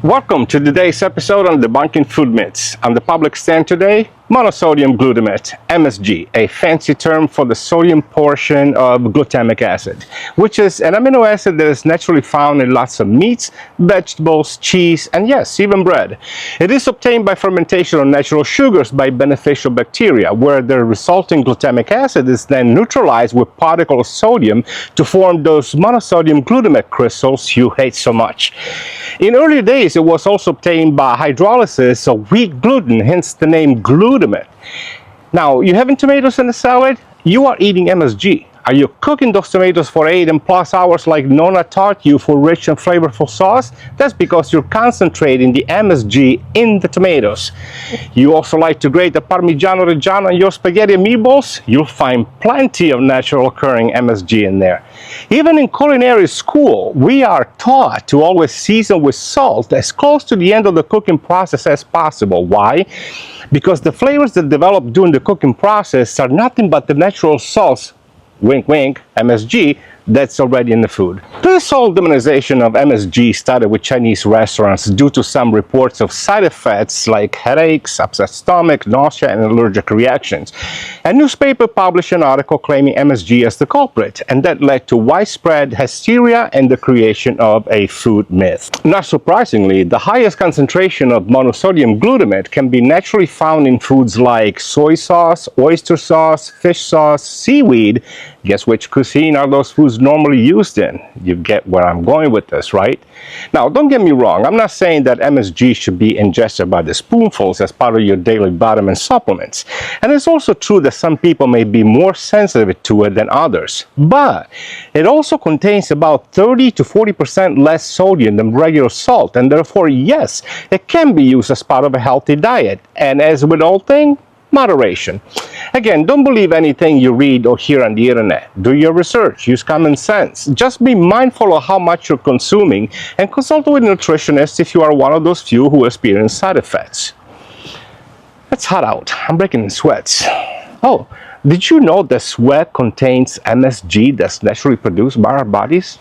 Welcome to today's episode on Debunking Food Myths. On the public stand today, monosodium glutamate, MSG, a fancy term for the sodium portion of glutamic acid, which is an amino acid that is naturally found in lots of meats, vegetables, cheese, and yes, even bread. It is obtained by fermentation of natural sugars by beneficial bacteria, where the resulting glutamic acid is then neutralized with particles of sodium to form those monosodium glutamate crystals you hate so much. In earlier days, it was also obtained by hydrolysis of wheat gluten, hence the name glutamate. Now, you having tomatoes in the salad? You are eating MSG. Are you cooking those tomatoes for 8 and plus hours like Nona taught you for rich and flavorful sauce? That's because you're concentrating the MSG in the tomatoes. You also like to grate the Parmigiano Reggiano on your spaghetti and meatballs? You'll find plenty of natural occurring MSG in there. Even in culinary school, we are taught to always season with salt as close to the end of the cooking process as possible. Why? Because the flavors that develop during the cooking process are nothing but the natural salts, wink wink, MSG, that's already in the food. This whole demonization of MSG started with Chinese restaurants due to some reports of side effects like headaches, upset stomach, nausea, and allergic reactions. A newspaper published an article claiming MSG as the culprit, and that led to widespread hysteria and the creation of a food myth. Not surprisingly, the highest concentration of monosodium glutamate can be naturally found in foods like soy sauce, oyster sauce, fish sauce, seaweed. Guess which cuisine are those foods normally used in? You get where I'm going with this, right? Now, don't get me wrong. I'm not saying that MSG should be ingested by the spoonfuls as part of your daily vitamin supplements. And it's also true that some people may be more sensitive to it than others. But it also contains about 30 to 40% less sodium than regular salt. And therefore, yes, it can be used as part of a healthy diet. And as with all things, moderation. Again, don't believe anything you read or hear on the internet. Do your research, use common sense. Just be mindful of how much you're consuming and consult with a nutritionist if you are one of those few who experience side effects. It's hot out. I'm breaking in sweats. Oh, did you know that sweat contains MSG that's naturally produced by our bodies?